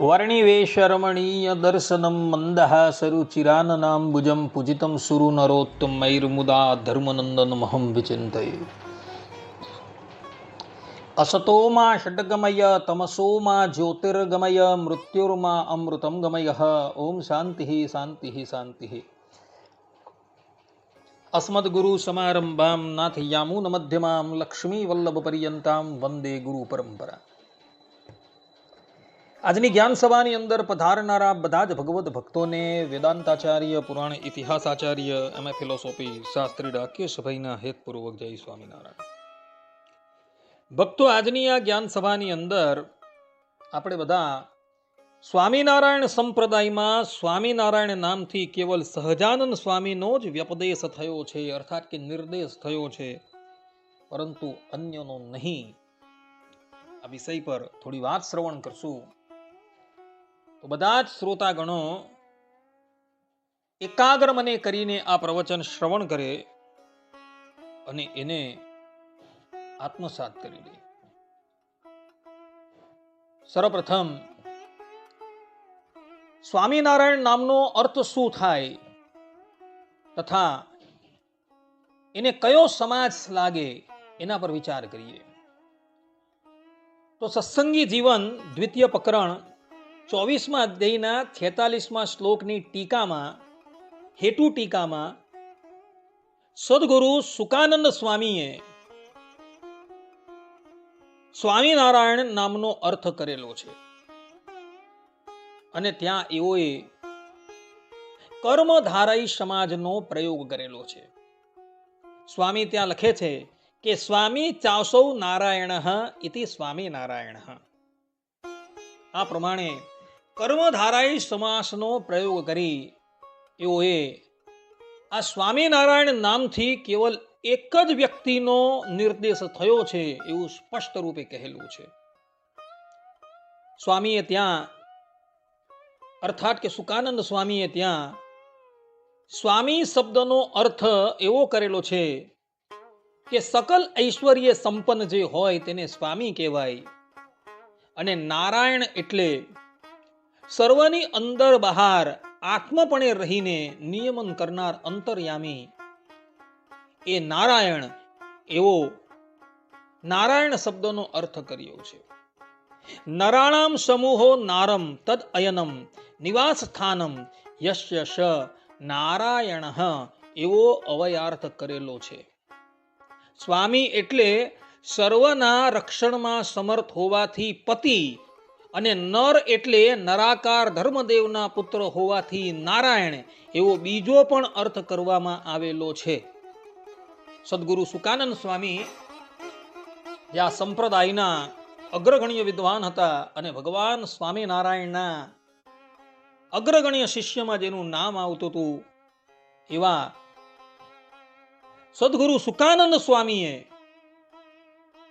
वर्णिवेशरमणीय दर्शनं मन्दहासरुचिराननाम्बुजं पूजितं सुरनरोत्तमैर्मुदा धर्मनन्दनमहं विचिन्तये। असतो मा षड्गमय तमसो मा ज्योतिर्गमय मृत्युर्मा अमृतं गमयः। ओम शान्तिः शान्तिः शान्तिः। अस्मद्गुरु समारंभां नाथयामुनमध्यमां लक्ष्मीवल्लभपर्यन्तां वंदे गुरु परंपरा। આજની જ્ઞાન સભાની અંદર પધારનારા બધા જ ભગવત ભક્તોને વેદાંતાચાર્ય, પુરાણ ઇતિહાસાચાર્ય, એમએ ફિલોસોફી શાસ્ત્રી ડાકેશભાઈના હેતપૂર્વક જય સ્વામિનારાયણ. ભક્તો, આજની આ જ્ઞાન સભાની અંદર આપણે બધા સ્વામિનારાયણ સંપ્રદાયમાં સ્વામિનારાયણ નામથી કેવલ સહજાનંદ સ્વામીનો જ વ્યપદેશ થયો છે, અર્થાત કે નિર્દેશ થયો છે, પરંતુ અન્યનો નહીં. આ વિષય પર થોડી વાત શ્રવણ કરશું તો બધા જ શ્રોતાગણો એકાગ્ર મને કરીને આ પ્રવચન શ્રવણ કરે અને એને આત્મસાત કરી લે. સર્વપ્રથમ સ્વામિનારાયણ નામનો અર્થ શું થાય તથા એને કયો સમાજ લાગે એના પર વિચાર કરીએ. તો સત્સંગી જીવન દ્વિતીય પ્રકરણ 24મા અધ્યાયના 46મા શ્લોકની ટીકામાં, હેતુ ટીકામાં સદગુરુ સુકાનંદ સ્વામીએ સ્વામિનારાયણ નામનો અર્થ કરેલો છે અને ત્યાં એઓએ કર્મધારય સમાજનો પ્રયોગ કરેલો છે. સ્વામી ત્યાં લખે છે કે સ્વામી ચાસૌ નારાયણ ઇતિ સ્વામિનારાયણ. આ પ્રમાણે કર્મધારાય સમાસનો પ્રયોગ કરી એઓએ આ સ્વામિનારાયણ નામથી કેવલ એક જ વ્યક્તિનો નિર્દેશ થયો છે એવું સ્પષ્ટ રૂપે કહેલું છે. સ્વામીએ ત્યાં, અર્થાત કે સુકાનંદ સ્વામીએ ત્યાં સ્વામી શબ્દનો અર્થ એવો કરેલો છે કે સકલ ઐશ્વર્ય સંપન્ન જે હોય તેને સ્વામી કહેવાય. અને નારાયણ એટલે સર્વની અંદર બહાર આત્મપણે રહીને નિયમન કરનાર અંતર્યામી, એ નારાયણ, એવો નારાયણ શબ્દનો અર્થ કર્યો છે. નરાણામ સમૂહો નારમ તદ અયનમ નિવાસ સ્થાનમ યસ્ય શ નારાયણ, એવો અવયાર્થ કરેલો છે. સ્વામી એટલે સર્વના રક્ષણમાં સમર્થ હોવાથી પતિ, અને નર એટલે નરાકાર ધર્મદેવના પુત્ર હોવાથી નારાયણ, એવો બીજો પણ અર્થ કરવામાં આવેલો છે. સદગુરુ સુકાનંદ સ્વામી જે આ સંપ્રદાયના અગ્રગણ્ય વિદ્વાન હતા અને ભગવાન સ્વામિનારાયણના અગ્રગણ્ય શિષ્યમાં જેનું નામ આવતું હતું એવા સદગુરુ સુકાનંદ સ્વામીએ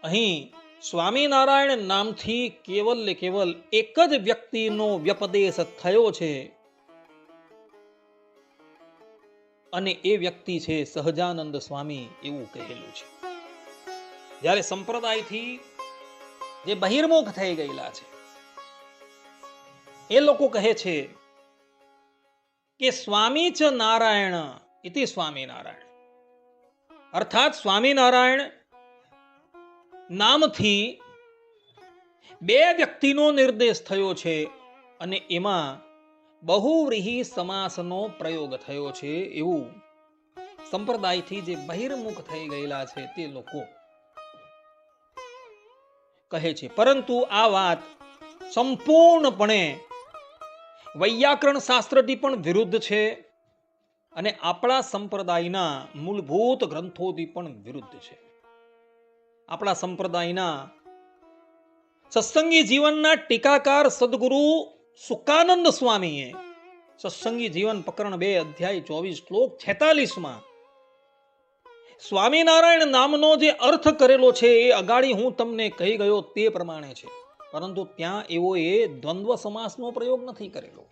અહીં સ્વામિનારાયણ નામથી કેવલ એક જ વ્યક્તિનો વ્યપદેશ થયો છે અને એ વ્યક્તિ છે સહજાનંદ સ્વામી એવું કહેલું છે. જ્યારે સંપ્રદાયથી જે બહિર્મુખ થઈ ગયેલા છે એ લોકો કહે છે કે સ્વામી ચ નારાયણ ઇતિ સ્વામિનારાયણ, અર્થાત સ્વામિનારાયણ નામથી બે વ્યક્તિનો નિર્દેશ થયો છે અને એમાં બહુવ્રીહી સમાસનો પ્રયોગ થયો છે એવું સંપ્રદાયથી જે બહિર્મુખ થઈ ગયેલા છે તે લોકો કહે છે. પરંતુ આ વાત સંપૂર્ણપણે વૈયાકરણ શાસ્ત્રથી પણ વિરુદ્ધ છે અને આપણા સંપ્રદાયના મૂળભૂત ગ્રંથોથી પણ વિરુદ્ધ છે. આપણા સંપ્રદાયના સત્સંગી જીવનના ટીકાકાર સદગુરુ સુકાનંદ સ્વામીએ સત્સંગી જીવન પ્રકરણ 2 અધ્યાય 24 શ્લોક 46માં સ્વામિનારાયણ નામનો જે અર્થ કરેલો છે એ અગાડી હું તમને કહી ગયો તે પ્રમાણે છે, પરંતુ ત્યાં એવો એ દ્વંદ્વ સમાસનો પ્રયોગ નથી કરેલો,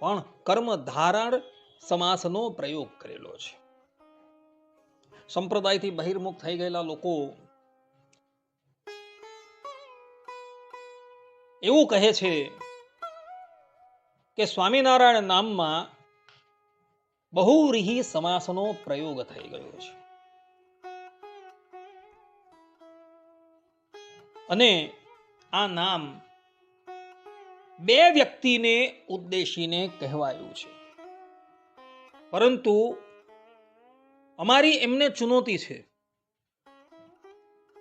પણ કર્મધારણ સમાસનો પ્રયોગ કરેલો છે. સંપ્રદાયથી બહિર્મુખ થઈ ગયેલા લોકો એવું કહે છે કે સ્વામિનારાયણ નામમાં બહુવ્રીહી સમાસનો પ્રયોગ થઈ ગયો છે. અને આ નામ બે વ્યક્તિને ઉદ્દેશીને કહેવાયું છે. પરંતુ અમારી એમને ચુનૌતી છે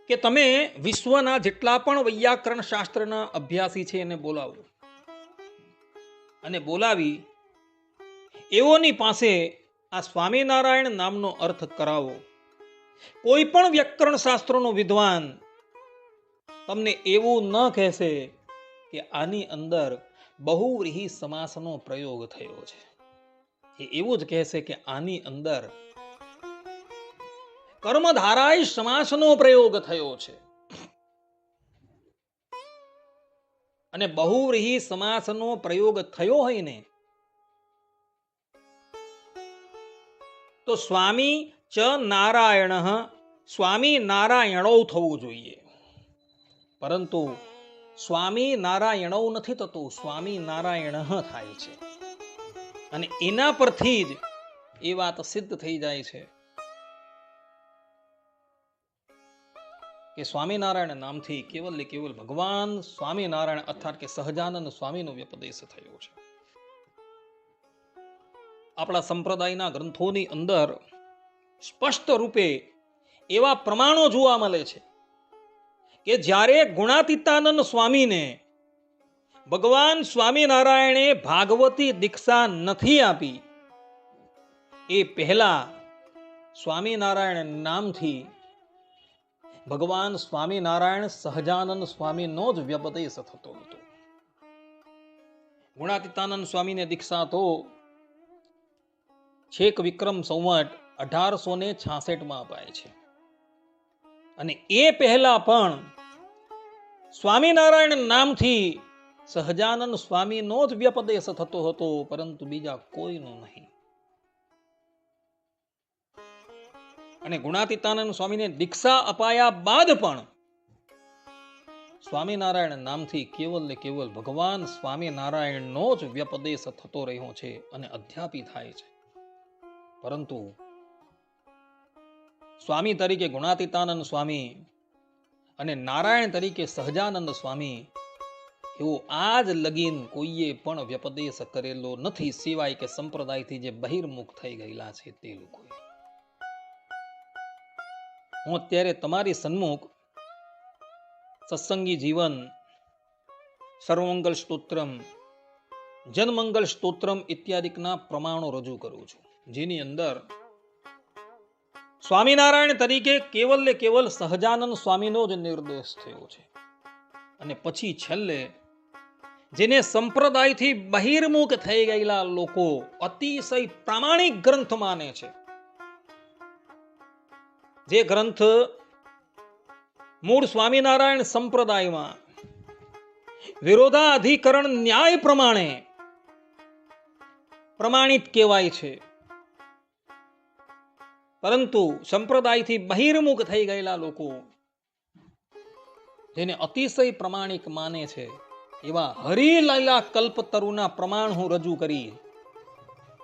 કે તમે વિશ્વના જેટલા પણ વૈયાકરણ શાસ્ત્રના અભ્યાસી છે એને બોલાવો અને બોલાવી એઓની પાસે આ સ્વામિનારાયણ નામનો અર્થ કરાવો. કોઈ પણ વ્યાકરણ શાસ્ત્રનો વિદ્વાન તમને એવું ન કહેશે કે આની અંદર બહુવ્રીહી સમાસનો પ્રયોગ થયો છે. એ એવું જ કહેશે કે આની અંદર કર્મધારાય સમાસનો પ્રયોગ થયો છે. અને બહુવ્રીહી સમાસનો પ્રયોગ થયો હોય ને તો સ્વામી ચ નારાયણ સ્વામી નારાયણો થવું જોઈએ. પરંતુ સ્વામી નારાયણો નથી થતું, સ્વામી નારાયણ થાય છે. અને એના પરથી જ એ વાત સિદ્ધ થઈ જાય છે કે સ્વામિનારાયણ નામથી કેવલ ને કેવલ ભગવાન સ્વામિનારાયણ અર્થાત કે સહજાનંદ સ્વામીનો વ્યપદેશ થયો છે. આપણા સંપ્રદાયના ગ્રંથોની અંદર સ્પષ્ટ રૂપે એવા પ્રમાણો જોવા મળે છે કે જ્યારે ગુણાતીતાનંદ સ્વામીને ભગવાન સ્વામિનારાયણે ભાગવતી દીક્ષા નથી આપી એ પહેલા સ્વામિનારાયણ નામથી ભગવાન સ્વામિનારાયણ સહજાનંદ સ્વામીનો જ વ્યપદેશ થતો હતો. ગુણાતીતાનંદ સ્વામીને દીક્ષા તો છેક વિક્રમ સંવત 1866 અપાય છે. અને એ પહેલા પણ સ્વામિનારાયણ નામથી સહજાનંદ સ્વામીનો જ વ્યપદેશ થતો હતો, પરંતુ બીજા કોઈનો નહીં. અને ગુણાતીતાનંદ સ્વામીને દીક્ષા અપાયા બાદ પણ સ્વામિનારાયણ નામથી કેવલ ને કેવલ ભગવાન સ્વામિનારાયણનો જ વ્યપદેશ થતો રહ્યો છે અને અધ્યાપી થાય છે. પરંતુ સ્વામી તરીકે ગુણાતીતાનંદ સ્વામી અને નારાયણ તરીકે સહજાનંદ સ્વામી એવો આજ લગીન કોઈએ પણ વ્યપદેશ કરેલો નથી, સિવાય કે સંપ્રદાયથી જે બહિર્મુખ થઈ ગયેલા છે તે લોકો. હું અત્યારે તમારી સન્મુખ સત્સંગી જીવન, સર્વમંગલ સ્તોત્રમ, જનમંગલ સ્તોત્રમ ઇત્યાદિના પ્રમાણો રજૂ કરું છું, જેની અંદર સ્વામિનારાયણ તરીકે કેવલ ને કેવલ સહજાનંદ સ્વામીનો જ નિર્દેશ થયો છે. અને પછી છેલ્લે જેને સંપ્રદાયથી બહિર્મુખ થઈ ગયેલા લોકો અતિશય પ્રામાણિક ગ્રંથ માને છે, જે ગ્રંથ મૂળ સ્વામિનારાયણ સંપ્રદાયમાં વિરોધાધિકરણ ન્યાય પ્રમાણે પ્રમાણિત કહેવાય છે, પરંતુ સંપ્રદાયથી બહિર્મુખ થઈ ગયેલા લોકો જેને અતિશય પ્રમાણિક માને છે એવા હરિલીલા કલ્પતરુના પ્રમાણ હું રજૂ કરી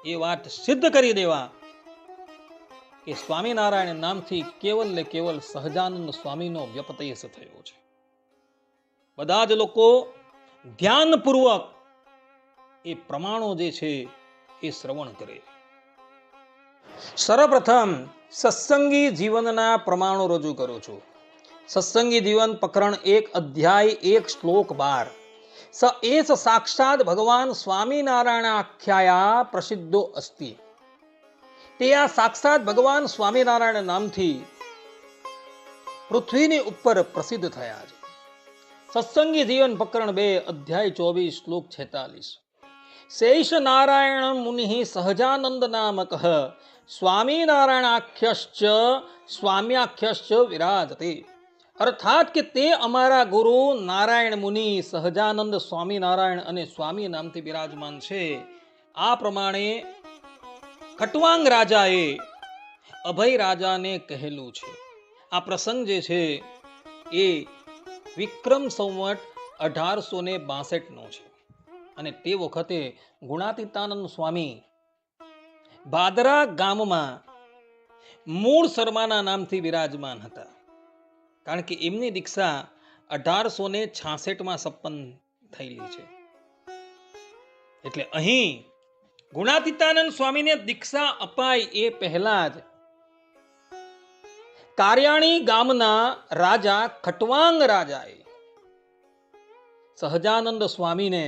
એ વાત સિદ્ધ કરી દેવા કે સ્વામિનારાયણ નામથી કેવલ ને કેવલ સહજાનંદ સ્વામીનો વ્યપદેશ થયો છે. બધા જ લોકો ધ્યાનપૂર્વક એ પ્રમાણો જે છે એ શ્રવણ કરે. સર્વપ્રથમ સત્સંગી જીવનના પ્રમાણો રજૂ કરું છું. સત્સંગી જીવન પ્રકરણ 1 અધ્યાય 1 શ્લોક 12. સ એસ સાક્ષાત ભગવાન સ્વામિનારાયણ આખ્યાયા પ્રસિદ્ધો અસ્તિ. તે આ સાક્ષાત ભગવાન સ્વામિનારાયણ નામથી પૃથ્વીની ઉપર પ્રસિદ્ધ થયા છે. સત્સંગી જીવન પ્રકરણ 2 અધ્યાય 24 શ્લોક 46. શેષ નારાયણ મુનિ સહજાનંદ નામક સ્વામિનારાયણાખ્યશ્ચ સ્વામ્યાખ્યશ્ચ વિરાજતે. અર્થાત કે તે અમારા ગુરુ નારાયણ મુનિ સહજાનંદ સ્વામિનારાયણ અને સ્વામી નામથી બિરાજમાન છે. આ પ્રમાણે ખટવાંગ રાજાએ અભય રાજાને કહેલું છે. આ પ્રસંગ જે છે એ વિક્રમ સંવત 1862 છે અને તે વખતે ગુણાતીતાનંદ સ્વામી ભાદરા ગામમાં મૂળ શર્માના નામથી વિરાજમાન હતા. કારણ કે એમની દીક્ષા 1866 સંપન્ન થયેલી છે. એટલે અહીં ગુણાતીતાનંદ સ્વામીને દીક્ષા અપાય એ પહેલા જ કાર્યાણી ગામના રાજા ખટવાંગ રાજાએ સહજાનંદ સ્વામીને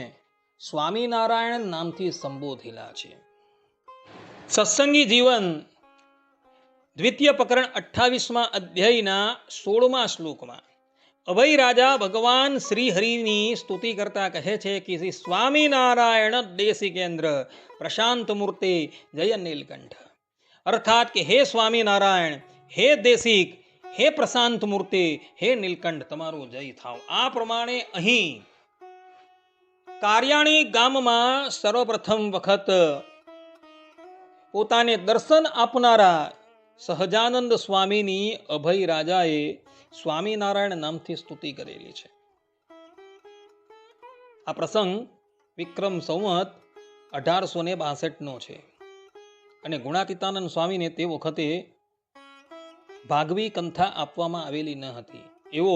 સ્વામિનારાયણ નામથી સંબોધેલા છે. સત્સંગી જીવન દ્વિતીય પ્રકરણ 28મા અધ્યાયના 16મા શ્લોકમાં અભય રાજા ભગવાન શ્રી હરિની સ્તુતિ કરતા કહે છે કે શ્રી સ્વામિનારાયણ દેશિકેન્દ્ર પ્રશાંત મૂર્તિ જય નીલકંઠ. અર્થાત કે હે સ્વામિનારાયણ, હે દેશિક, હે પ્રશાંત મૂર્તિ, હે નીલકંઠ, તમારું જય થાવ. આ પ્રમાણે અહીં કાર્યાણી ગામમાં સર્વપ્રથમ વખત પોતાને દર્શન આપનારા સહજાનંદ સ્વામીની અભય રાજાએ સ્વામિનારાયણ નામથી સ્તુતિ કરેલી છે. આ પ્રસંગ વિક્રમ સંવત 1862 છે અને ગુણાતીતાનંદ સ્વામીને તે વખતે ભાગવી કંથા આપવામાં આવેલી ન હતી. એવો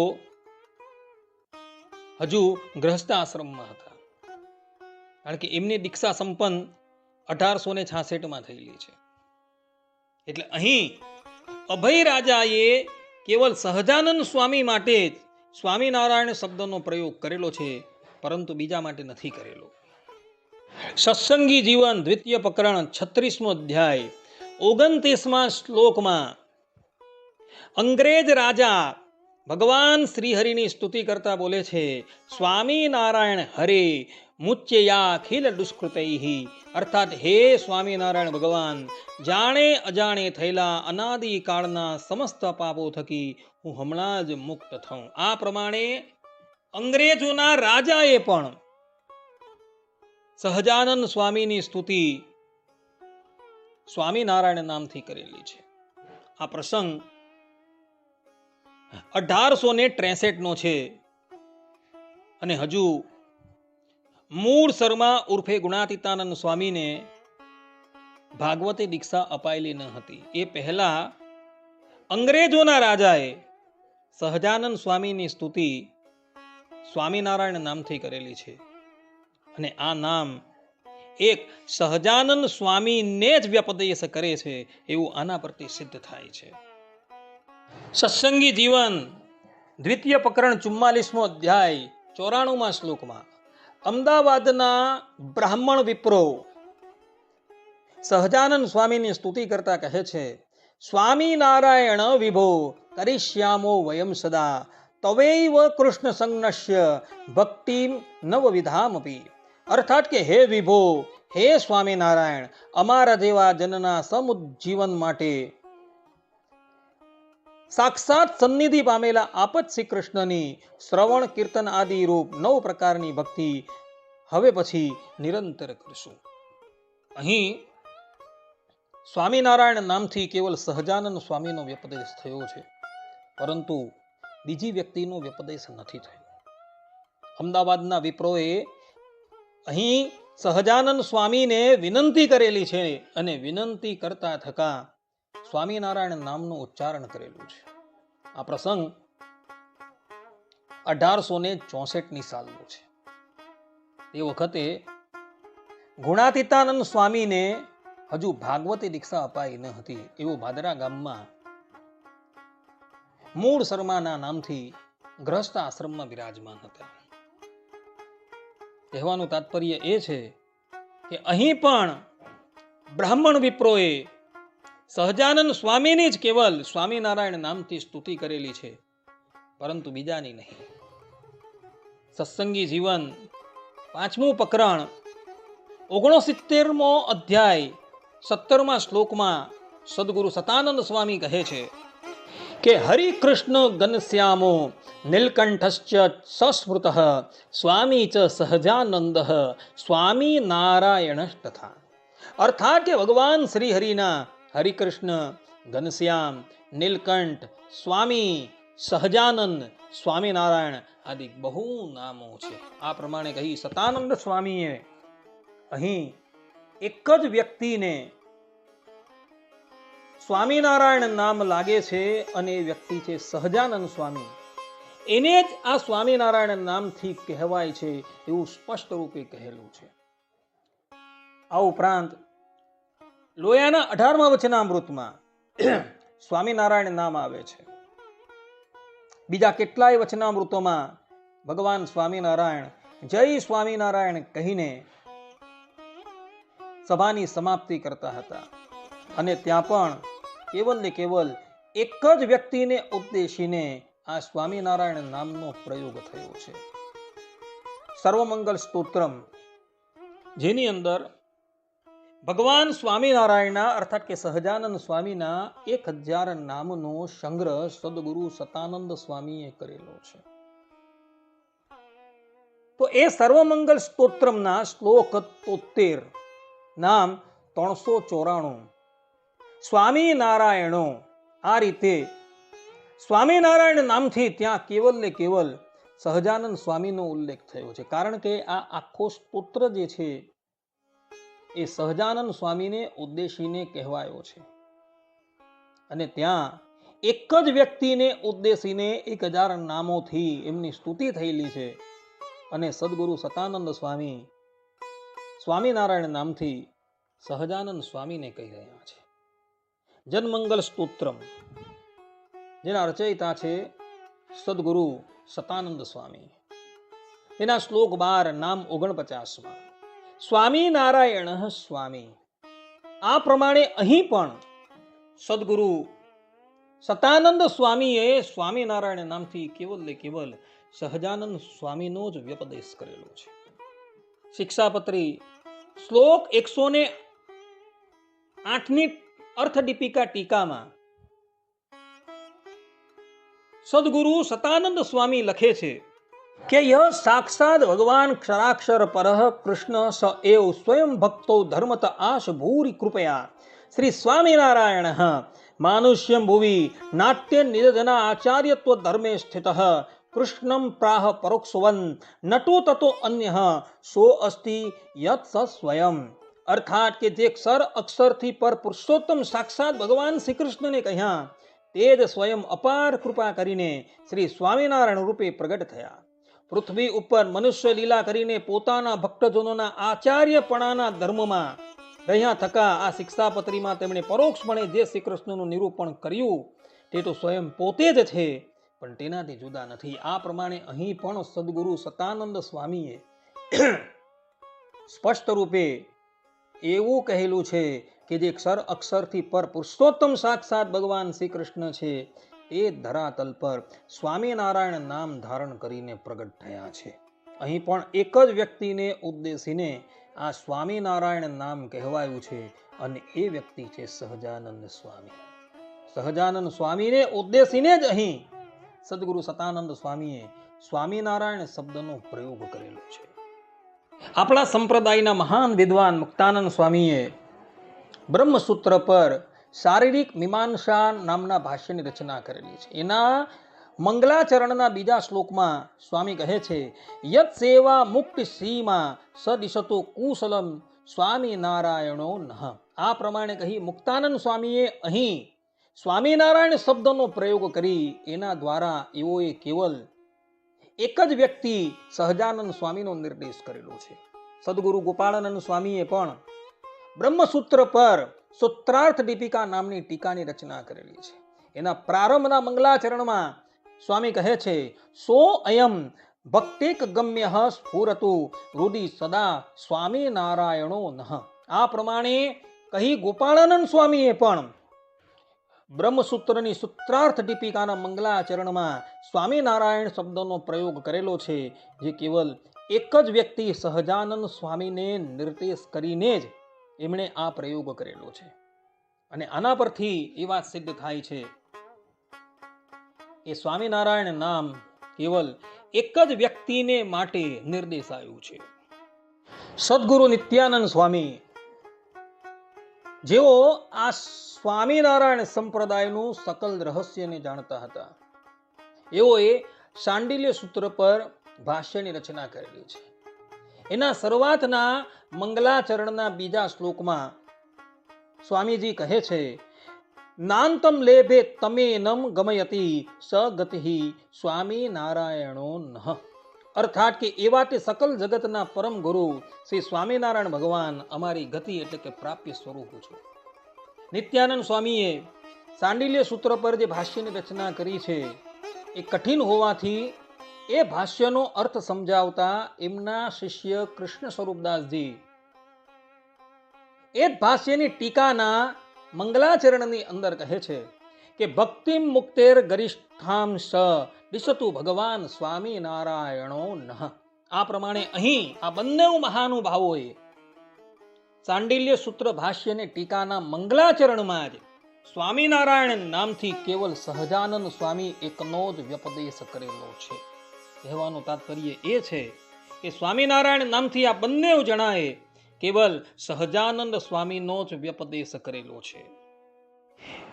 હજુ ગૃહસ્થ આશ્રમમાં હતા. કારણ કે એમની દીક્ષા સંપન્ન 1866 થયેલી છે. એટલે અહીં અભય રાજાએ કેવલ સહજાનંદ સ્વામી માટે જ સ્વામિનારાયણ શબ્દનો પ્રયોગ કરેલો છે, પરંતુ બીજા માટે નથી કરેલો. સત્સંગી જીવન દ્વિતીય પ્રકરણ 36મો અધ્યાય 29મા શ્લોકમાં અંગ્રેજ રાજા ભગવાન શ્રીહરિની સ્તુતિ કરતા બોલે છે, સ્વામિનારાયણ હરે મુચ્યયાખિલ દુષ્કૃતૈ. અર્થાત હે સ્વામિનારાયણ ભગવાન, જાણે અજાણે થયેલા અનાદિ કાળના સમસ્ત પાપો થકી હું હમણાં જ મુક્ત થઉં. આ પ્રમાણે અંગ્રેજોના રાજાએ પણ સહજાનંદ સ્વામીની સ્તુતિ સ્વામિનારાયણ નામથી કરેલી છે. આ પ્રસંગ 1863 છે અને હજુ મૂળ શર્મા ઉર્ફે ગુણાતીતાનંદ સ્વામીને ભાગવતી દીક્ષા અપાયેલી ન હતી. એ પહેલા અંગ્રેજોના રાજાએ સહજાનંદ સ્વામીની સ્તુતિ સ્વામિનારાયણ નામથી કરેલી છે અને આ નામ એક સહજાનંદ સ્વામીને જ વ્યપદેશ કરે છે એવું આના પરથી સિદ્ધ થાય છે. સત્સંગી જીવન દ્વિતીય પ્રકરણ 44મો અધ્યાય 94મા શ્લોકમાં અમદાવાદના બ્રાહ્મણ વિપ્રો સહજાનંદ સ્વામીની સ્તુતિ કરતા કહે છે, સ્વામિનારાયણ વિભો કરિષ્યામો વયમ સદા તવૈવ કૃષ્ણ સંજ્ઞસ્ય ભક્તિમ નવવિધામપી. અર્થાત કે હે વિભો, હે સ્વામિનારાયણ, અમારા જેવા જનના સમુજ્જીવન માટે સાક્ષાત સન્નિધિ પામેલા આપત શ્રી કૃષ્ણની શ્રવણ કીર્તન આદિ રૂપ 9 પ્રકારની ભક્તિ હવે પછી નિરંતર કરશું. અહીં સ્વામિનારાયણ નામથી કેવલ સહજાનંદ સ્વામીનો વ્યપદેશ થયો છે, પરંતુ બીજી વ્યક્તિનો વ્યપદેશ નથી થયો. અમદાવાદના વિપ્રોએ અહીં સહજાનંદ સ્વામીને વિનંતી કરેલી છે અને વિનંતી કરતા થકા સ્વામિનારાયણ નામનું ઉચ્ચારણ કરેલું છે. આ પ્રસંગ 1864 સાલનો છે. તે વખતે ગુણાતીતાનંદ સ્વામીને હજુ ભાગવતી દીક્ષા અપાઈ ન હતી. એવું ભાદરા ગામમાં મૂળ શર્માના નામથી ગ્રસ્ત આશ્રમમાં વિરાજમાન હતા. કહેવાનું તાત્પર્ય એ છે કે અહીં પણ બ્રાહ્મણ વિપ્રોએ સહજાનંદ સ્વામીની જ કેવલ સ્વામિનારાયણ નામથી સ્તુતિ કરેલી છે, પરંતુ બીજાની નહીં. સત્સંગી જીવન 5મું પ્રકરણ 69મો અધ્યાય 17મા શ્લોકમાં સદગુરુ સતાનંદ સ્વામી કહે છે કે હરિકૃષ્ણ ઘનશ્યામો નીલકંઠશ્ચ સસ્મૃત સ્વામી ચ સહજાનંદ સ્વામી નારાયણ તથા. અર્થાત કે ભગવાન શ્રી હરિના હરિકૃષ્ણ, ઘનશ્યામ, નીલકંઠ, સ્વામી, સહજાનંદ સ્વામિનારાયણ આદિ બહુ નામો છે. આ પ્રમાણે કહી સતાનંદ સ્વામીએ અહીં એક જ વ્યક્તિને સ્વામિનારાયણ નામ લાગે છે અને એ વ્યક્તિ છે સહજાનંદ સ્વામી. એને જ આ સ્વામિનારાયણ નામથી કહેવાય છે એવું સ્પષ્ટ રૂપે કહેલું છે. આ ઉપરાંત લોયાના 18મા વચનામૃતમાં સ્વામિનારાયણ નામ આવે છે. બીજા કેટલાય વચનામૃતોમાં ભગવાન સ્વામિનારાયણ જય સ્વામિનારાયણ કહીને સભાની સમાપ્તિ કરતા હતા. અને ત્યાં પણ કેવલ ને કેવલ એક જ વ્યક્તિને ઉદ્દેશીને આ સ્વામિનારાયણ નામનો પ્રયોગ થયો છે. સર્વમંગલ સ્તોત્રમ, જેની અંદર ભગવાન સ્વામિનારાયણના અર્થાત કે સહજાનંદ સ્વામીના 1000 નામનો સંગ્રહ સદગુરુ સતાનંદ સ્વામીએ કરેલો છે. તો એ સર્વમંગલ સ્તોત્રમના શ્લોક 73, નામ 394, સ્વામિનારાયણો. આ રીતે સ્વામિનારાયણ નામથી ત્યાં કેવલ ને કેવલ સહજાનંદ સ્વામીનો ઉલ્લેખ થયો છે. કારણ કે આ આખો સ્તોત્ર જે છે એ સહજાનંદ સ્વામીને ઉદ્દેશીને કહેવાયો છે. અને ત્યાં એક જ વ્યક્તિને ઉદ્દેશીને 1000 નામોથી એમની સ્તુતિ થયેલી છે. અને સદગુરુ સતાનંદ સ્વામી સ્વામિનારાયણ નામથી સહજાનંદ સ્વામીને કહી રહ્યા છે. જનમંગલ સ્તોત્રમ, જેના રચયિતા છે સદગુરુ સતાનંદ સ્વામી. એના શ્લોક 12, નામ 49માં સ્વામિનારાયણ સ્વામી. આ પ્રમાણે અહીં પણ સદગુરુ સતાનંદ સ્વામીએ સ્વામિનારાયણ નામથી કેવલ ને કેવલ સહજાનંદ સ્વામીનો જ વ્યપદેશ કરેલો છે. શિક્ષાપત્રી શ્લોક 108ની અર્થદીપિકા ટીકામાં સદગુરુ સતાનંદ સ્વામી લખે છે કે યહ સાક્ષાત ભગવાન ક્ષરાક્ષર પરઃ કૃષ્ણ સ એવ સ્વયં ભક્તો ધર્મત આશ ભૂરી કૃપયા શ્રી સ્વામિનારાયણ માનુષ્યમ ભુવિ નાટ્ય નિદધના આચાર્યત્વ ધર્મે સ્થિત કૃષ્ણમ પ્રાહ પરોક્ષવન નટો તતો અન્ય સો અસ્તિ યત સ સ્વયં. અર્થાત કે જે ક્ષર અક્ષરથી પર પુરુષોત્તમ સાક્ષાત ભગવાન શ્રી કૃષ્ણને કહ્યા તે જ સ્વયં અપાર કૃપા કરીને શ્રી સ્વામિનારાયણ રૂપે પ્રગટ થયા. પૃથ્વી ઉપર મનુષ્ય લીલા કરીને પોતાના ભક્તજનોના આચાર્યપણાના ધર્મમાં રહ્યા થકા આ શિક્ષાપત્રીમાં તેમણે પરોક્ષપણે જે શ્રી કૃષ્ણનું નિરૂપણ કર્યું તે તો સ્વયં પોતે જ છે, પણ તેનાથી જુદા નથી. આ પ્રમાણે અહીં પણ સદગુરુ સતાનંદ સ્વામીએ સ્પષ્ટ રૂપે એવું કહેલું છે કે જે ક્ષર અક્ષરથી પર પુરુષોત્તમ સાક્ષાત ભગવાન શ્રી કૃષ્ણ છે તે ધરાતલ પર સ્વામિનારાયણ નામ ધારણ કરીને પ્રગટ થયા છે. અહીં પણ એક જ વ્યક્તિને ઉદ્દેશીને આ સ્વામિનારાયણ નામ કહેવાયું છે અને એ વ્યક્તિ છે સહજાનંદ સ્વામી. સહજાનંદ સ્વામીને ઉદ્દેશીને જ અહીં સદગુરુ સતાનંદ સ્વામીએ સ્વામિનારાયણ શબ્દનો પ્રયોગ કરેલો છે. આપણા સંપ્રદાયના મહાન વિદ્વાન મુક્તાનંદ સ્વામીએ બ્રહ્મસૂત્ર પર શારીરિક મીમાંસા નામના ભાષ્યની રચના કરેલી છે. એના મંગલાચરણના બીજા શ્લોકમાં સ્વામી કહે છે યત સેવા મુક્તિ સીમા સદિશતો કુશલમ સ્વામિનારાયણો નઃ. આ પ્રમાણે કહી મુક્તાનંદ સ્વામીએ અહીં સ્વામિનારાયણ શબ્દનો પ્રયોગ કરી એના દ્વારા એઓએ કેવલ એક જ વ્યક્તિ સહજાનંદ સ્વામીનો નિર્દેશ કરેલો છે. સદગુરુ ગોપાળાનંદ સ્વામીએ પણ બ્રહ્મસૂત્ર પર સૂત્રાર્થ દીપિકા નામની ટીકાની રચના કરેલી છે. એના પ્રારંભના મંગલાચરણમાં સ્વામી કહે છે સો અયમ ભક્તિક ગમ્ય સ્ફુરતુ હૃદિ સદા સ્વામિનારાયણો નઃ. આ પ્રમાણે કહી ગોપાળાનંદ સ્વામીએ પણ બ્રહ્મસૂત્રની સૂત્રાર્થ દીપિકાના મંગલાચરણમાં સ્વામિનારાયણ શબ્દનો પ્રયોગ કરેલો છે, જે કેવલ એક જ વ્યક્તિ સહજાનંદ સ્વામીને નિર્દેશ કરીને જ એમણે આ પ્રયોગ કરેલો છે. અને આના પરથી એ વાત સિદ્ધ થાય છે કે સ્વામિનારાયણ નામ કેવલ એક જ વ્યક્તિને માટે નિર્દેશાયું છે. સદગુરુ નિત્યાનંદ સ્વામી જેઓ આ સ્વામિનારાયણ સંપ્રદાયનું સકલ રહસ્યને જાણતા હતા, એઓએ શાંડિલ્ય સૂત્ર પર ભાષ્યની રચના કરેલી છે. એના શરૂઆતના મંગલાચરણના બીજા શ્લોકમાં સ્વામીજી કહે છે, નાંતમ લેભે તમેનમ ગમયતિ સગતિ સ્વામી નારાયણો નઃ. અર્થાત કે એવા તે સકલ જગતના પરમ ગુરુ શ્રી સ્વામિનારાયણ ભગવાન અમારી ગતિ એટલે કે પ્રાપ્ય સ્વરૂપ છે. નિત્યાનંદ સ્વામીએ શાંડિલ્ય સૂત્ર પર જે ભાષ્યની રચના કરી છે એ કઠિન હોવાથી એ ભાષ્યનો અર્થ સમજાવતા એમના શિષ્ય કૃષ્ણ સ્વરૂપદાસજી એ ભાષ્યની ટીકાના મંગલાચરણની અંદર કહે છે કે ભક્તિમ મુક્તેર ગરિષ્ઠામ સ દિશતુ ભગવાન સ્વામી નારાયણો નઃ. આ પ્રમાણે અહીં આ બંને મહાનુભાવોએ શાંડિલ્ય સૂત્ર ભાષ્યને ટીકાના મંગલાચરણમાં જ સ્વામિનારાયણ નામથી કેવલ સહજાનંદ સ્વામી એકનો જ વ્યપદેશ કરેલો છે. કહેવાનું તાત્પર્ય એ છે કે સ્વામિનારાયણ નામથી આ બંને જણાએ કેવલ સહજાનંદ સ્વામીનો જ વ્યપદેશ કરેલો છે.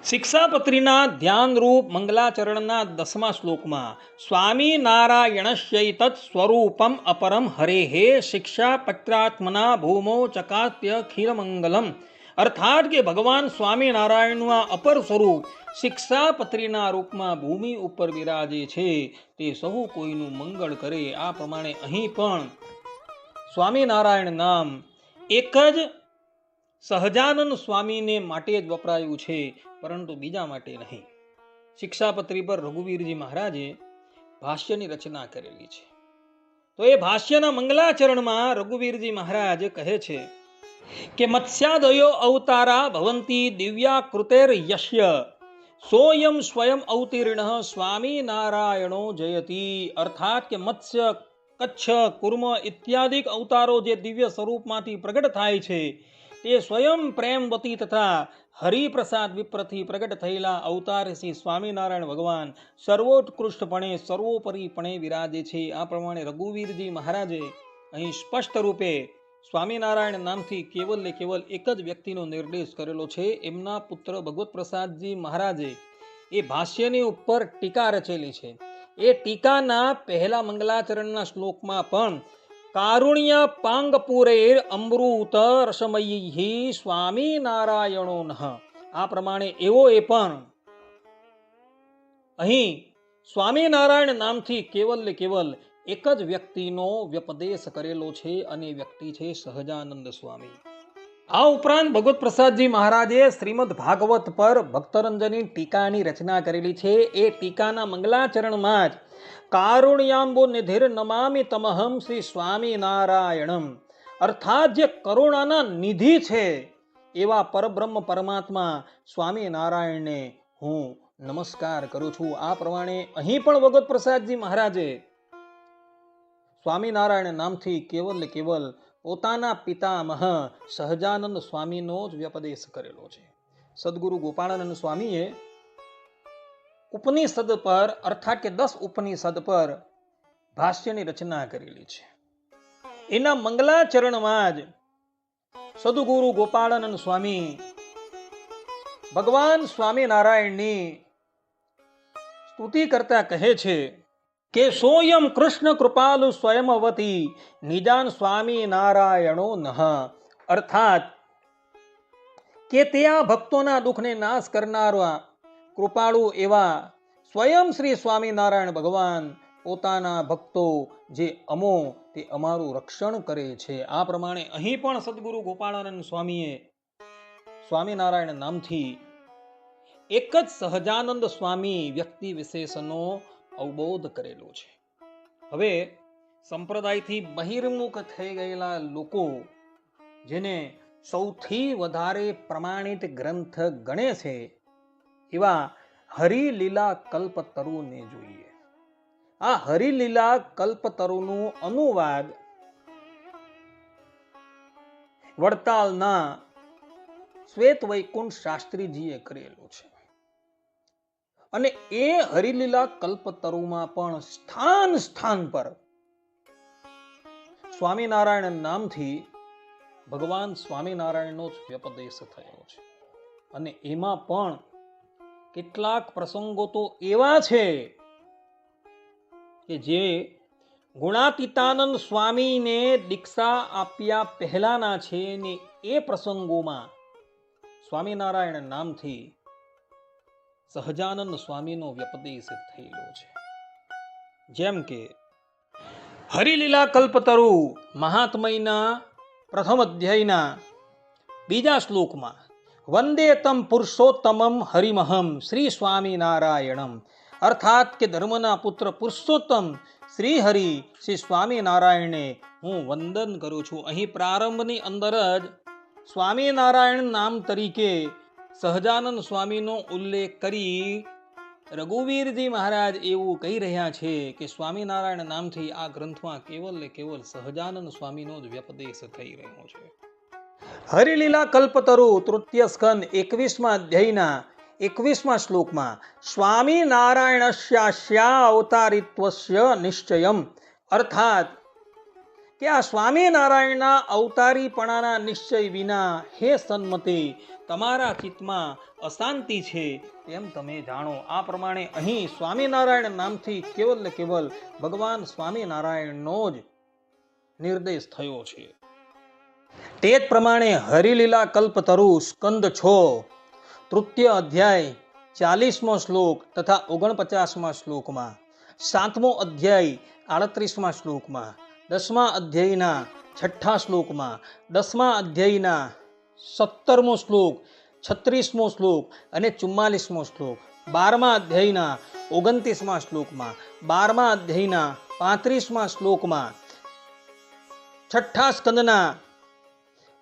શિક્ષાપત્રીના ધ્યાનરૂપ મંગલાચરણના 10મા શ્લોકમાં સ્વામી નારાયણસ્યૈતત સ્વરૂપમ અપરમ હરેહે શિક્ષાપત્રાત્મના ભૂમો ચકાત્ય ખીરમંગલમ. અર્થાત કે ભગવાન સ્વામિનારાયણનું આ અપર સ્વરૂપ શિક્ષાપત્રીના રૂપમાં ભૂમિ ઉપર બિરાજે છે, તે સહુ કોઈનું મંગળ કરે. આ પ્રમાણે અહીં પણ સ્વામિનારાયણ નામ એક જ સહજાનંદ સ્વામીને માટે જ વપરાયું છે, પરંતુ બીજા માટે નહીં. શિક્ષાપત્રી પર રઘુવીરજી મહારાજે ભાષ્યની રચના કરેલી છે. તો એ ભાષ્યના મંગલાચરણમાં રઘુવીરજી મહારાજ કહે છે કે મત્સ્યાદયો અવતારા ભવંતી દિવ્યાકૃતેર યશ્ય સોયમ સ્વયં અવતીર્ણ સ્વામી નારાયણો જયતી. અર્થાત કે મત્સ્ય, કચ્છ, કુર્મ ઇત્યાદિક અવતારો જે દિવ્ય સ્વરૂપમાંથી પ્રગટ થાય છે તે સ્વયં પ્રેમવતી તથા હરિપ્રસાદ વિપ્રથી પ્રગટ થયેલા અવતાર શ્રી સ્વામિનારાયણ ભગવાન સર્વોત્કૃષ્ટપણે સર્વોપરીપણે વિરાજે છે. આ પ્રમાણે રઘુવીરજી મહારાજે અહીં સ્પષ્ટ રૂપે સ્વામિનારાયણ નામથી કેવલ ને કેવલ એક જ વ્યક્તિનો નિર્દેશ કરેલો છે. એમના પુત્ર ભગવત પ્રસાદજી મહારાજે એ ભાષ્યની ઉપર ટીકા રચેલી છે. એ ટીકાના પહેલા મંગલાચરણના શ્લોકમાં પણ કારુણ્ય પાંગપુરેર અમૃત રસમયી સ્વામી નારાયણો નઃ. આ પ્રમાણે એવો એ પણ અહીં સ્વામિનારાયણ નામથી કેવલ ને કેવલ એક જ વ્યક્તિનો વ્યપદેશ કરેલો છે, અને વ્યક્તિ છે સહજાનંદ સ્વામી. આ ઉપરાંત ભગવત પ્રસાદજી મહારાજે શ્રીમદ ભાગવત પર ભક્તરંજની ટીકાની રચના કરેલી છે. એ ટીકાના મંગલાચરણમાં જ કારુણ્યાંબો નિધિર નમામિ તમહમ શ્રી સ્વામિનારાયણમ. અર્થાત જે કરુણાના નિધિ છે એવા પરબ્રહ્મ પરમાત્મા સ્વામિનારાયણને હું નમસ્કાર કરું છું. આ પ્રમાણે અહીં પણ ભગવત પ્રસાદજી મહારાજે સ્વામિનારાયણ નામથી કેવલ ને કેવલ પોતાના પિતામહ સહજાનંદ સ્વામીનો જ વ્યપદેશ કરેલો છે. સદગુરુ ગોપાળાનંદ સ્વામીએ ઉપનિષદ પર અર્થાત કે 10 ઉપનિષદ પર ભાષ્યની રચના કરેલી છે. એના મંગલાચરણમાં જ સદગુરુ ગોપાળાનંદ સ્વામી ભગવાન સ્વામિનારાયણની સ્તુતિ કરતા કહે છે કે સોયમ કૃષ્ણ કૃપાલુ સ્વયંવતી નિજાન સ્વામી નારાયણો નઃ. અર્થાત કે તે આ ભક્તોના દુઃખને નાશ કરનારા કૃપાળુ એવા સ્વયં શ્રી સ્વામિનારાયણ ભગવાન પોતાના ભક્તો જે અમો તે અમારું રક્ષણ કરે છે. આ પ્રમાણે અહીં પણ સદગુરુ ગોપાળાનંદ સ્વામીએ સ્વામિનારાયણ નામથી એક જ સહજાનંદ સ્વામી વ્યક્તિ વિશેષનો અવબોધ કરેલો છે. હવે સંપ્રદાયથી બહિર્મુખ થઈ ગયેલા લોકો જેને સૌથી વધારે પ્રમાણિત ગ્રંથ ગણે છે એવા હરિલીલા કલ્પતરુને જોઈએ. આ હરિલીલા કલ્પતરુનું અનુવાદ વડતાલના શ્વેત વૈકુંઠ શાસ્ત્રીજીએ કરેલું છે. અને એ હરિલીલા કલ્પતરુમાં પણ સ્થાન સ્થાન પર સ્વામિનારાયણ નામથી ભગવાન સ્વામિનારાયણનો જ વ્યપદેશ થયો છે. અને એમાં પણ કેટલાક પ્રસંગો તો એવા છે કે જે ગુણાતીતાનંદ સ્વામીને દીક્ષા આપ્યા પહેલાના છે ને એ પ્રસંગોમાં સ્વામિનારાયણ નામથી સહજાનંદ સ્વામીનો વ્યપદેશ થયેલો છે. જેમ કે હરિલીલા કલ્પતરુ મહાત્મયના પ્રથમ અધ્યાયના બીજા શ્લોકમાં વંદે તમ પુરુષોત્તમમ હરિમહમ શ્રી સ્વામિનારાયણમ, અર્થાત કે ધર્મના પુત્ર પુરુષોત્તમ શ્રી હરિ શ્રી સ્વામિનારાયણને હું વંદન કરું છું. અહીં પ્રારંભની અંદર જ સ્વામિનારાયણ નામ તરીકે સહજાનંદ સ્વામીનો ઉલ્લેખ કરી રઘુવીરજી મહારાજ એવું કહી રહ્યા છે કે સ્વામિનારાયણ નામથી આ ગ્રંથમાં કેવલ ને કેવલ સહજાનંદ સ્વામીનો જ વ્યપદેશ થઈ રહ્યો છે. હરિલીલા કલ્પતરુ તૃતીય સ્કંદ 21મા અધ્યાયના 21મા શ્લોકમાં સ્વામિનારાયણસ્યા અવતારિત્વસ્ય નિશ્ચયમ, અર્થાત કે આ સ્વામિનારાયણના અવતારીપણાના નિશ્ચય વિના હે સન્મતે તમારા ચિત્તમાં અશાંતિ છે તેમ તમે જાણો. આ પ્રમાણે અહીં સ્વામિનારાયણ નામથી કેવલ ને કેવલ ભગવાન સ્વામિનારાયણનો જ નિર્દેશ થયો છે. તે જ પ્રમાણે હરિલીલા કલ્પતરુ સ્કંદ 6 તૃતીય અધ્યાય 40મો શ્લોક તથા 49મા શ્લોકમાં, 7મો અધ્યાય 38મા શ્લોકમાં, 10મા અધ્યાયના 6ઠ્ઠા શ્લોકમાં, 10મા અધ્યાયના 17મો શ્લોક, 36મો શ્લોક અને 44મો શ્લોક, 12મા અધ્યાયના 29મા શ્લોકમાં, 12મા અધ્યાયના 35મા શ્લોકમાં, 6ઠ્ઠા સ્કંદના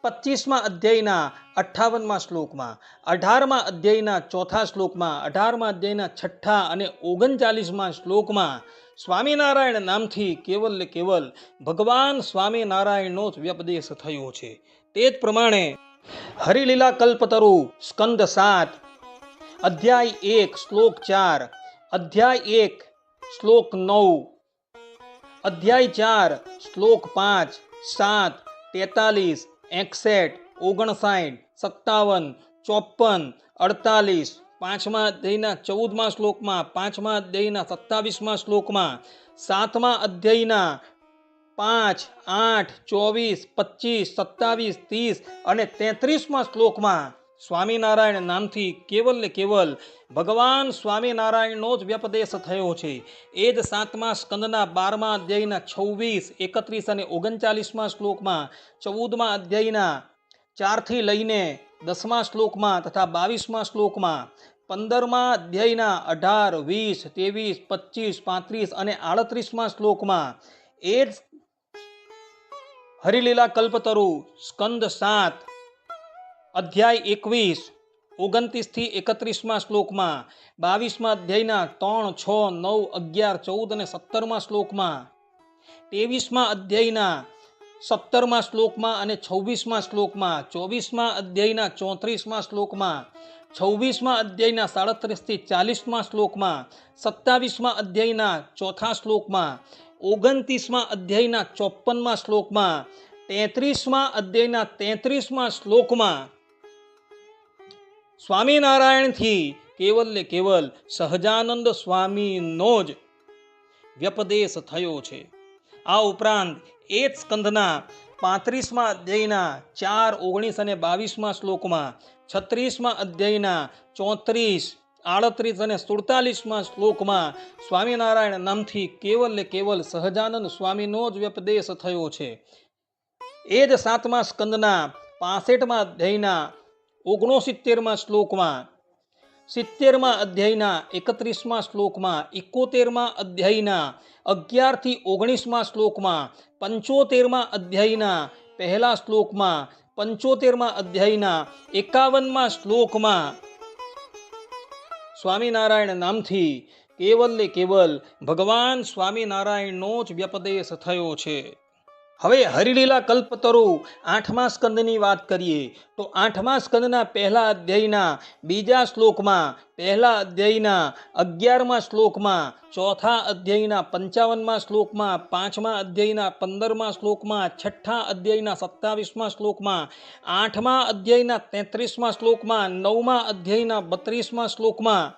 25મા અધ્યાયના 58મા શ્લોકમાં, 18મા અધ્યાયના 4થા શ્લોકમાં, 18મા અધ્યાયના 6ઠ્ઠા અને 39મા શ્લોકમાં સ્વામિનારાયણ નામથી કેવલ ને કેવલ ભગવાન સ્વામિનારાયણનો જ વ્યપદેશ થયો છે. તે જ પ્રમાણે હરિલીલા કલ્પતરુ સ્કંદ 7 અધ્યાય 1 શ્લોક 4, અધ્યાય 1 શ્લોક 9, અધ્યાય 4 શ્લોક 5, 7, 43, 61, 59, 57, 54, 48, 5મા અધ્યાયના 14મા શ્લોકમાં, 5મા અધ્યાયના 27મા શ્લોકમાં, 7મા અધ્યાયના 5, 8, 24, 25, 27, 30 અને 33મા શ્લોકમાં સ્વામિનારાયણ નામથી કેવલ ને કેવલ ભગવાન સ્વામિનારાયણનો જ વ્યપદેશ થયો છે. એ જ 7મા સ્કંદના 12મા અધ્યાયના 26, 31 અને 39મા શ્લોકમાં, 14મા અધ્યાયના 4 થી લઈને 10મા શ્લોકમાં તથા 22મા શ્લોકમાં, 15મા અધ્યાયના 18, 20, 23, 25, 35 અને 38મા શ્લોકમાં, એ જ હરિલીલા કલ્પતરુ સ્કંદ 7 અધ્યાય 21, 29 થી 31મા શ્લોકમાં, 22મા અધ્યાયના 3, 6, 9, 11, 14 અને 17મા શ્લોકમાં, 23મા અધ્યાયના 17મા શ્લોકમાં અને 26મા શ્લોકમાં, 24મા અધ્યાયના 34મા શ્લોકમાં, 26મા અધ્યાયના 37 થી 40મા શ્લોકમાં, 27મા અધ્યાયના 4થા શ્લોકમાં, 29મા અધ્યાયના 54મા શ્લોકમાં, 33મા અધ્યાયના 33મા શ્લોકમાં સ્વામિનારાયણથી કેવલ ને કેવલ સહજાનંદ સ્વામીનો જ વ્યપદેશ થયો છે. આ ઉપરાંત એ જ સ્કંધના 35મા અધ્યાયના 4, 19 અને 22મા શ્લોકમાં, 36મા અધ્યાયના 34, 38 અને 47મા શ્લોકમાં સ્વામિનારાયણ નામથી કેવલ ને કેવલ સહજાનંદ સ્વામીનો જ વ્યપદેશ થયો છે. એ જ 7મા સ્કંદના 65મા અધ્યાયના 69મા શ્લોકમાં, 70મા અધ્યાયના 31મા શ્લોકમાં, 71મા અધ્યાયના 11 થી 19મા શ્લોકમાં, 75મા અધ્યાયના પહેલા શ્લોકમાં, 75મા અધ્યાયના 51મા શ્લોકમાં સ્વામિનારાયણ નામથી કેવલ ને કેવલ ભગવાન સ્વામિનારાયણનો જ વ્યપદેશ થયો છે. હવે હરિલીલા કલ્પતરુ 8મા સ્કંદની વાત કરીએ તો 8મા સ્કંદના પહેલા અધ્યાયના બીજા શ્લોકમાં, પહેલા અધ્યાયના 11મા શ્લોકમાં, ચોથા અધ્યાયના 55મા શ્લોકમાં, 5મા અધ્યાયના 15મા શ્લોકમાં, 6ઠ્ઠા અધ્યાયના 27મા શ્લોકમાં, 8મા અધ્યાયના 33મા શ્લોકમાં, 9મા અધ્યાયના 32મા શ્લોકમાં,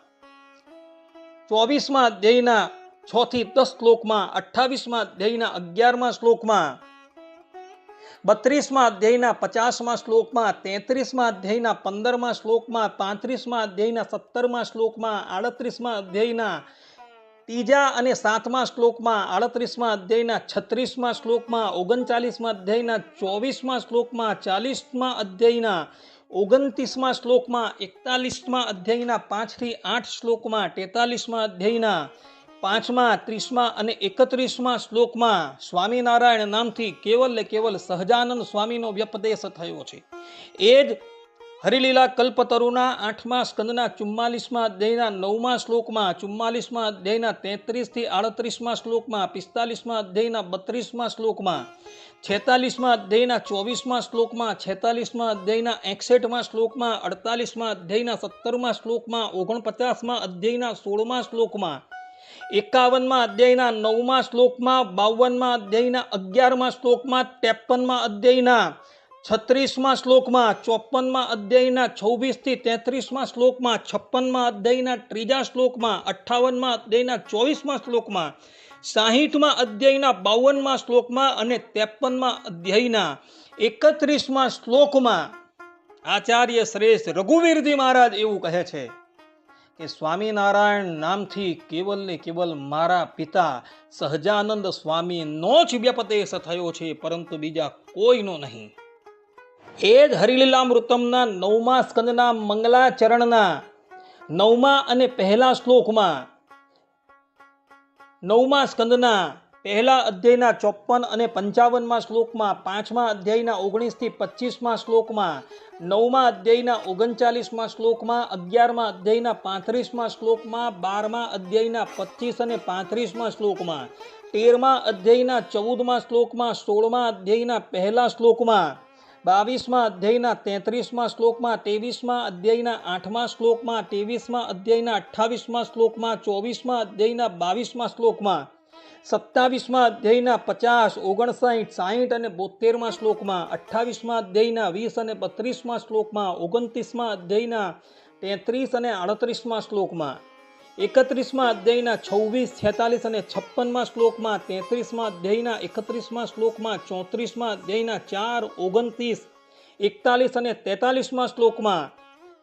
24મા અધ્યાયના 6 થી 10 શ્લોકમાં, 28મા અધ્યાયના 11મા શ્લોકમાં, 32મા અધ્યાયના 50મા શ્લોકમાં, 33મા અધ્યાયના 15મા શ્લોકમાં, 35મા અધ્યાયના 17મા શ્લોકમાં, 38મા અધ્યાયના 3જા અને 7મા શ્લોકમાં, 38મા અધ્યાયના 36મા શ્લોકમાં, 39મા અધ્યાયના 24મા શ્લોકમાં, 40મા અધ્યાયના 29મા શ્લોકમાં, 41મા અધ્યાયના 5 થી 8 શ્લોકમાં, 43મા અધ્યાયના 5મા, 30મા અને 31મા શ્લોકમાં સ્વામિનારાયણ નામથી કેવલ સહજાનંદ સ્વામીનો વ્યપદેશ થયો છે. એ જ હરિલીલા કલ્પતરુના 8મા સ્કંદના 44મા અધ્યાયના 9મા શ્લોકમાં, 44મા અધ્યાયના 33 થી 38મા શ્લોકમાં, 45મા અધ્યાયના 32મા શ્લોકમાં, 46મા અધ્યાયના 24મા શ્લોકમાં, 46મા અધ્યાયના 61મા શ્લોકમાં, 48મા અધ્યાયના 17મા શ્લોકમાં, 49મા અધ્યાયના 16મા શ્લોકમાં, 51મા અધ્યાયના 9મા શ્લોકમાં, 52મા અધ્યાયના 11મા શ્લોકમાં, 53મા અધ્યાયના 36મા શ્લોકમાં, 54મા અધ્યાયના 26 થી 33મા શ્લોકમાં, 56મા અધ્યાયના 3જા શ્લોકમાં, 58મા અધ્યાયના 24મા શ્લોકમાં, 60મા અધ્યાયના 52મા શ્લોકમાં અને 53મા અધ્યાયના 31મા શ્લોકમાં આચાર્ય શ્રેષ્ઠ રઘુવીરજી મહારાજ એવું કહે છે કે સ્વામિનારાયણ નામથી કેવલ મારા પિતા સહજાનંદ સ્વામીનો જ વ્યપદેશ થયો છે, પરંતુ બીજા કોઈનો નહીં. એ જ હરિલીલામૃતમના 9મા સ્કંદના મંગલાચરણના 9મા અને 1લા શ્લોકમાં, 9મા સ્કંદના 1લા અધ્યાયના 54 અને 55મા શ્લોકમાં, 5મા અધ્યાયના 19 થી 25મા શ્લોકમાં, 9મા અધ્યાયના 39મા શ્લોકમાં, 11મા અધ્યાયના 35મા શ્લોકમાં, 12મા અધ્યાયના 25 અને 35મા શ્લોકમાં, 13મા અધ્યાયના 14મા શ્લોકમાં, 16મા અધ્યાયના 1લા શ્લોકમાં, 22મા અધ્યાયના 33મા શ્લોકમાં, 23મા અધ્યાયના 8મા શ્લોકમાં, 23મા અધ્યાયના 28મા શ્લોકમાં, 24મા અધ્યાયના 22મા શ્લોકમાં, 27મા અધ્યાયના 50, 59, 60 અને 72મા શ્લોકમાં, 28મા અધ્યાયના 20 અને 32મા શ્લોકમાં, 29મા અધ્યાયના 33 અને 38મા શ્લોકમાં, 31મા અધ્યાયના 26, 46 અને 56મા શ્લોકમાં, 33મા અધ્યાયના 31મા શ્લોકમાં, 34મા અધ્યાયના 4, 29, 41 અને 43મા શ્લોકમાં,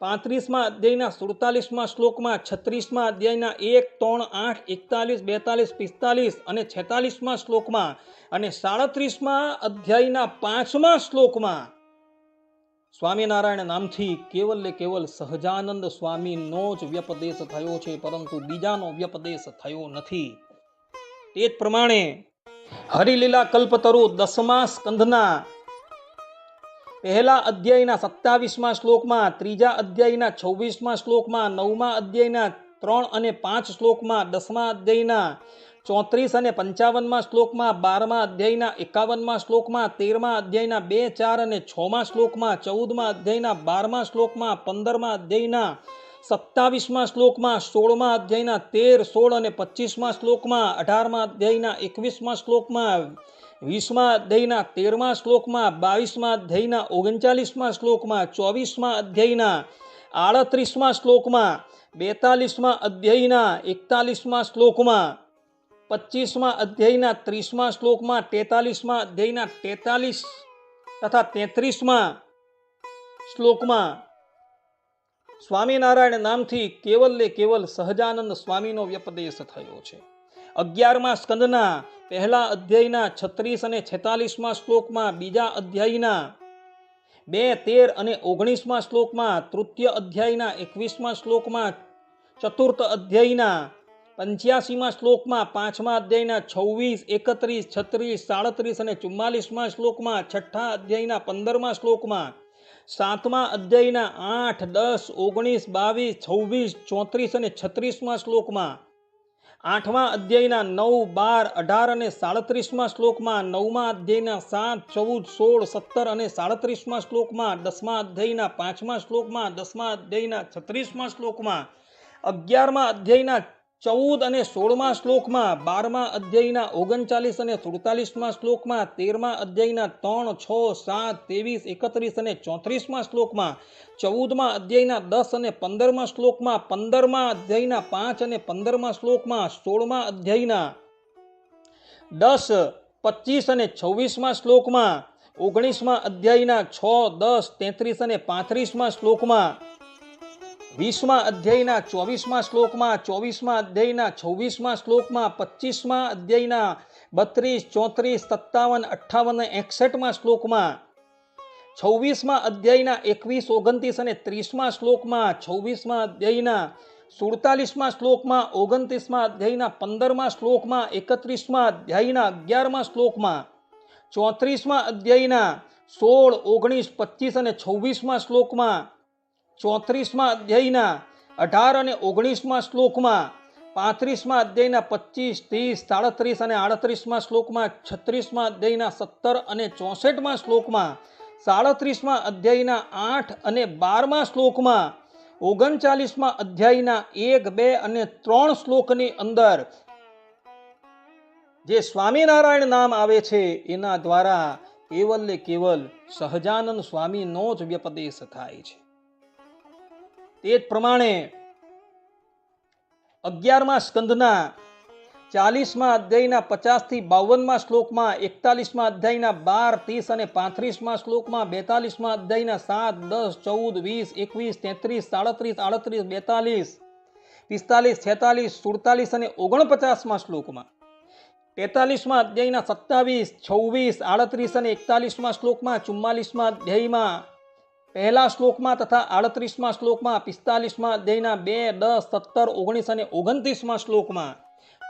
35મા અધ્યાયના 47મા શ્લોકમાં, 36મા અધ્યાયના 1, 3, 8, 41, 42, 45 અને 46મા શ્લોકમાં અને 37મા અધ્યાયના 5મા શ્લોકમાં સ્વામિનારાયણ નામથી કેવલ સહજાનંદ સ્વામીનો જ વ્યપદેશ થયો છે, પરંતુ બીજાનો વ્યપદેશ થયો નથી. તે જ પ્રમાણે હરિલીલા કલ્પતરુ 10મા સ્કંધના 1લા અધ્યાયના 27મા શ્લોકમાં, 3જા અધ્યાયના 26મા શ્લોકમાં, 9મા અધ્યાયના 3 અને 5 શ્લોકમાં, 10મા અધ્યાયના 34 અને 55મા શ્લોકમાં, 12મા અધ્યાયના 51મા શ્લોકમાં, 13મા અધ્યાયના 2, 4 અને 6મા શ્લોકમાં, 14મા અધ્યાયના 12મા શ્લોકમાં, 15મા અધ્યાયના 27મા શ્લોકમાં, 16મા અધ્યાયના 13, 16 અને 25મા શ્લોકમાં, 18મા અધ્યાયના 21મા શ્લોકમાં, 20મા અધ્યાયના 13મા શ્લોકમાં, 22મા અધ્યાયના 39મા શ્લોકમાં, 24મા અધ્યાયના 38મા શ્લોકમાં, 42મા અધ્યાયના 41મા શ્લોકમાં, 25મા અધ્યાયના 30મા શ્લોકમાં, 43મા અધ્યાયના 43 તથા 33મા શ્લોકમાં સ્વામિનારાયણ નામથી કેવલ સહજાનંદ સ્વામીનો વ્યપદેશ થયો છે. 11મા સ્કંદના 1લા અધ્યાયના 36 અને 46મા શ્લોકમાં, 2જા અધ્યાયના 2, 13 અને 19મા શ્લોકમાં, તૃતીય અધ્યાયના 21મા શ્લોકમાં, ચતુર્થ અધ્યાયના 85મા શ્લોકમાં, 5મા અધ્યાયના 26, 31, 36, 37 અને 44મા શ્લોકમાં, છઠ્ઠા અધ્યાયના 15મા શ્લોકમાં, 7મા અધ્યાયના 8, 10, 19, 22, 26, 34 અને 36મા શ્લોકમાં, 8મા અધ્યાયના 9, 12, 18 અને 37મા શ્લોકમાં, 9મા અધ્યાયના 7, 14, 16, 17 અને 37મા શ્લોકમાં, 10મા અધ્યાયના 5મા શ્લોકમાં, 10મા અધ્યાયના 36મા શ્લોકમાં, 11મા અધ્યાયના 14 અને 16મા શ્લોકમાં, 12મા અધ્યાયના 39 અને 47મા શ્લોકમાં, 13મા અધ્યાયના 3, 6, 7, 23, 31 અને 34મા શ્લોકમાં, 14મા અધ્યાયના 10 અને 15મા શ્લોકમાં, 15મા અધ્યાયના 5 અને 15મા શ્લોકમાં, 16મા અધ્યાયના 10, 25 અને 26મા શ્લોકમાં, 19મા અધ્યાયના 6, 10, 33 અને 35મા શ્લોકમાં, 20મા અધ્યાયના 24મા શ્લોકમાં, 24મા અધ્યાયના 26મા શ્લોકમાં, 25મા અધ્યાયના 32, 34, 57, 58 અને 61મા શ્લોકમાં, 26મા અધ્યાયના 21, 29 અને 30મા શ્લોકમાં, 26મા અધ્યાયના 47મા શ્લોકમાં, 29મા અધ્યાયના 15મા શ્લોકમાં, 31મા અધ્યાયના 11મા શ્લોકમાં, 34મા અધ્યાયના 16, 19, 25 અને 26મા શ્લોકમાં, 34મા અધ્યાયના 18 અને 19મા શ્લોકમાં, 35મા અધ્યાયના 25, 30, 37 અને 38મા શ્લોકમાં, 36મા અધ્યાયના 17 અને 64મા શ્લોકમાં, 37મા અધ્યાયના 8 અને 12મા શ્લોકમાં, 39મા અધ્યાયના 1, 2 અને 3 શ્લોકની અંદર જે સ્વામિનારાયણ નામ આવે છે એના દ્વારા કેવલ ને કેવલ સહજાનંદ સ્વામીનો જ વ્યપદેશ થાય છે. તે જ પ્રમાણે 11મા સ્કંદના 40મા અધ્યાયના 50 થી 52મા શ્લોકમાં, 41મા અધ્યાયના 12, 30 અને 35મા શ્લોકમાં, 42મા અધ્યાયના 7, 10, 14, 20, 21, 33, 37, 45, 46, 47 અને 49મા શ્લોકમાં, 43મા અધ્યાયના 27, 26, 38 અને 41મા શ્લોકમાં, 44મા અધ્યાયમાં પહેલા શ્લોકમાં તથા 38મા શ્લોકમાં, 45મા અધ્યાયના 2, 10, 17, 19 અને 29મા શ્લોકમાં,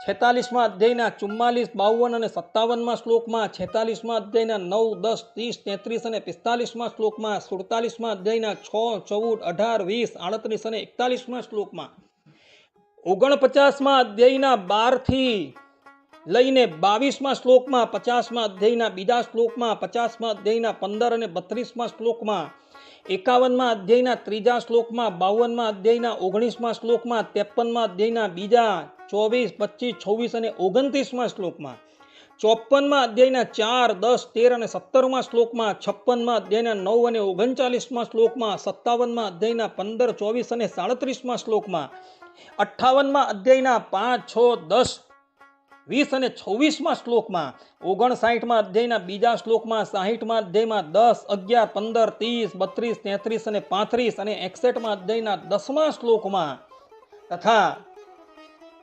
46મા અધ્યાયના 44, 52 અને 57મા શ્લોકમાં, 46મા અધ્યાયના 9, 10, 30, 33 અને 45મા શ્લોકમાં, 47મા અધ્યાયના 6, 14, 18, 20, 38 અને 41મા શ્લોકમાં, 49મા અધ્યાયના 12 થી લઈને 22મા શ્લોકમાં, 50મા અધ્યાયના બીજા શ્લોકમાં, 50મા અધ્યાયના 15 અને 32મા શ્લોકમાં, 51મા અધ્યાયના ત્રીજા શ્લોકમાં, 52મા અધ્યાયના 19મા શ્લોકમાં, 53મા અધ્યાયના બીજા 24, 25, 26 અને 29મા શ્લોકમાં, 54મા અધ્યાયના 4, 10, 13 અને 17મા શ્લોકમાં, 56મા અધ્યાયના 9 અને 39મા શ્લોકમાં, 57મા અધ્યાયના 15, 24 અને 37મા શ્લોકમાં, 58મા અધ્યાયના 5, 6, 10, 20 અને 26મા શ્લોકમાં, 59મા અધ્યાયના બીજા શ્લોકમાં, 60મા અધ્યાયમાં 10, 11, 15, 30, 32, 33 અને 35 અને 61મા અધ્યાયના 10મા શ્લોકમાં તથા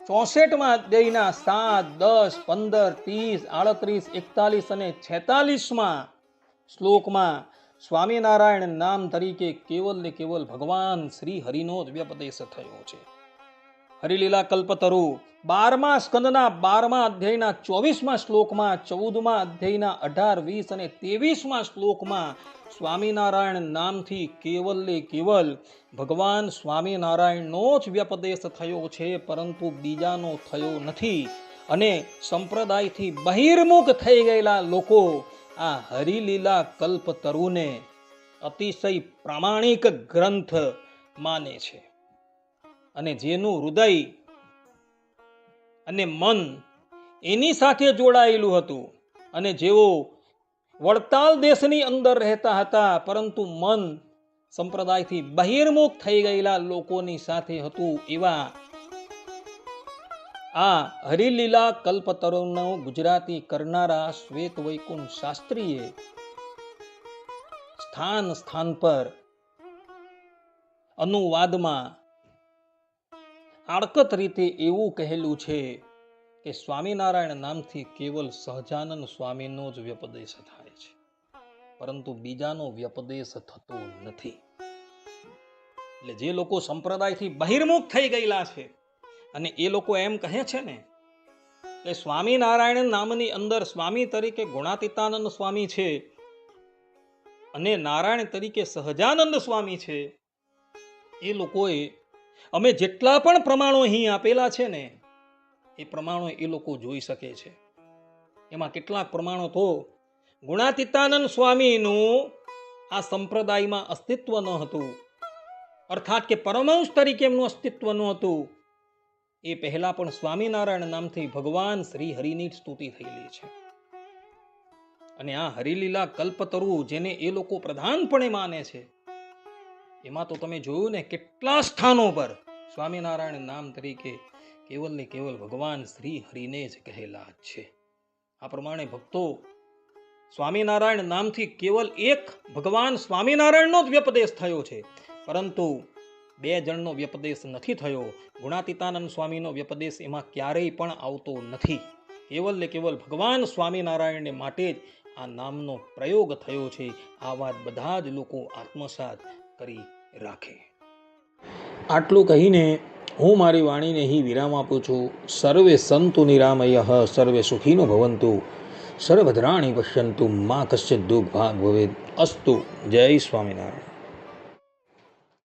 64મા અધ્યાયના 7, 10, 15, 30, 38, 41 અને 46મા શ્લોકમાં સ્વામિનારાયણ નામ તરીકે કેવલ ને કેવલ ભગવાન શ્રી હરિનો જ વ્યપદેશ થયો છે. હરિલીલા કલ્પતરુ 12મા સ્કંદના 12મા અધ્યાયના 24મા શ્લોકમાં, 14મા અધ્યાયના 18, 20 અને 23મા શ્લોકમાં સ્વામિનારાયણ નામથી કેવલ ને કેવલ ભગવાન સ્વામિનારાયણનો જ વ્યપદેશ થયો છે, પરંતુ બીજાનો થયો નથી. અને સંપ્રદાયથી બહિર્મુખ થઈ ગયેલા લોકો આ હરિલીલા કલ્પતરુને અતિશય પ્રામાણિક ગ્રંથ માને છે અને જેનું હૃદય અને મન એની સાથે જોડાયેલું હતું અને જેઓ વડતાલ દેશની અંદર રહેતા હતા પરંતુ મન સંપ્રદાયથી બહિર્મુખ થઈ ગયેલા લોકોની સાથે હતું, એવા આ હરિલીલા કલ્પતરુનો ગુજરાતી કરનારા શ્વેત વૈકુંઠ શાસ્ત્રીએ સ્થાન સ્થાન પર અનુવાદમાં આડકત રીતે એવું કહેલું છે કે સ્વામિનારાયણ નામથી કેવલ સહજાનંદ સ્વામીનો જ વ્યપદેશ થાય છે, પરંતુ બીજાનો વ્યપદેશ થતો નથી. એટલે જે લોકો સંપ્રદાયથી બહિર્મુખ થઈ ગયેલા છે અને એ લોકો એમ કહે છે ને કે સ્વામિનારાયણ નામની અંદર સ્વામી તરીકે ગુણાતીતાનંદ સ્વામી છે અને નારાયણ તરીકે સહજાનંદ સ્વામી છે, એ લોકોએ અમે જેટલા પણ પ્રમાણો અહીં આપેલા છે ને એ પ્રમાણો એ લોકો જોઈ શકે છે. એમાં કેટલાક પ્રમાણો તો ગુણાતીતાનંદ સ્વામીનું આ સંપ્રદાયમાં અસ્તિત્વ ન હતું, અર્થાત કે પરમહંસ તરીકે એમનું અસ્તિત્વ ન હતું, એ પહેલા પણ સ્વામિનારાયણ નામથી ભગવાન શ્રી હરિની જ સ્તુતિ થયેલી છે. અને આ હરિલીલા કલ્પતરુ જેને એ લોકો પ્રધાનપણે માને છે, એમાં તો તમે જોયું ને કેટલા સ્થાનો પર સ્વામિનારાયણ નામ તરીકે કેવલ ને કેવલ ભગવાન શ્રી હરિને જ કહેલા છે. આ પ્રમાણે ભક્તો સ્વામિનારાયણ નામથી કેવલ એક ભગવાન સ્વામિનારાયણનો જ વ્યપદેશ થયો છે, પરંતુ 2 જણનો વ્યપદેશ નથી થયો. ગુણાતીતાનંદ સ્વામીનો વ્યપદેશ એમાં ક્યારેય પણ આવતો નથી. કેવલ ને કેવલ ભગવાન સ્વામિનારાયણને માટે જ આ નામનો પ્રયોગ થયો છે. આ વાત બધા જ લોકો આત્મસાત કરી રાખે. આટલું કહીને હું મારી વાણીને અહીં વિરામ આપું છું. સર્વે સંતુ નિરામયઃ, સર્વે સુખીનો ભવંતુ, સર્વભદ્રાણિ પશ્યન્તુ, મા કશ્ચિત દુઃખ ભાગ ભવેદ. અસ્તુ. જય સ્વામિનારાયણ.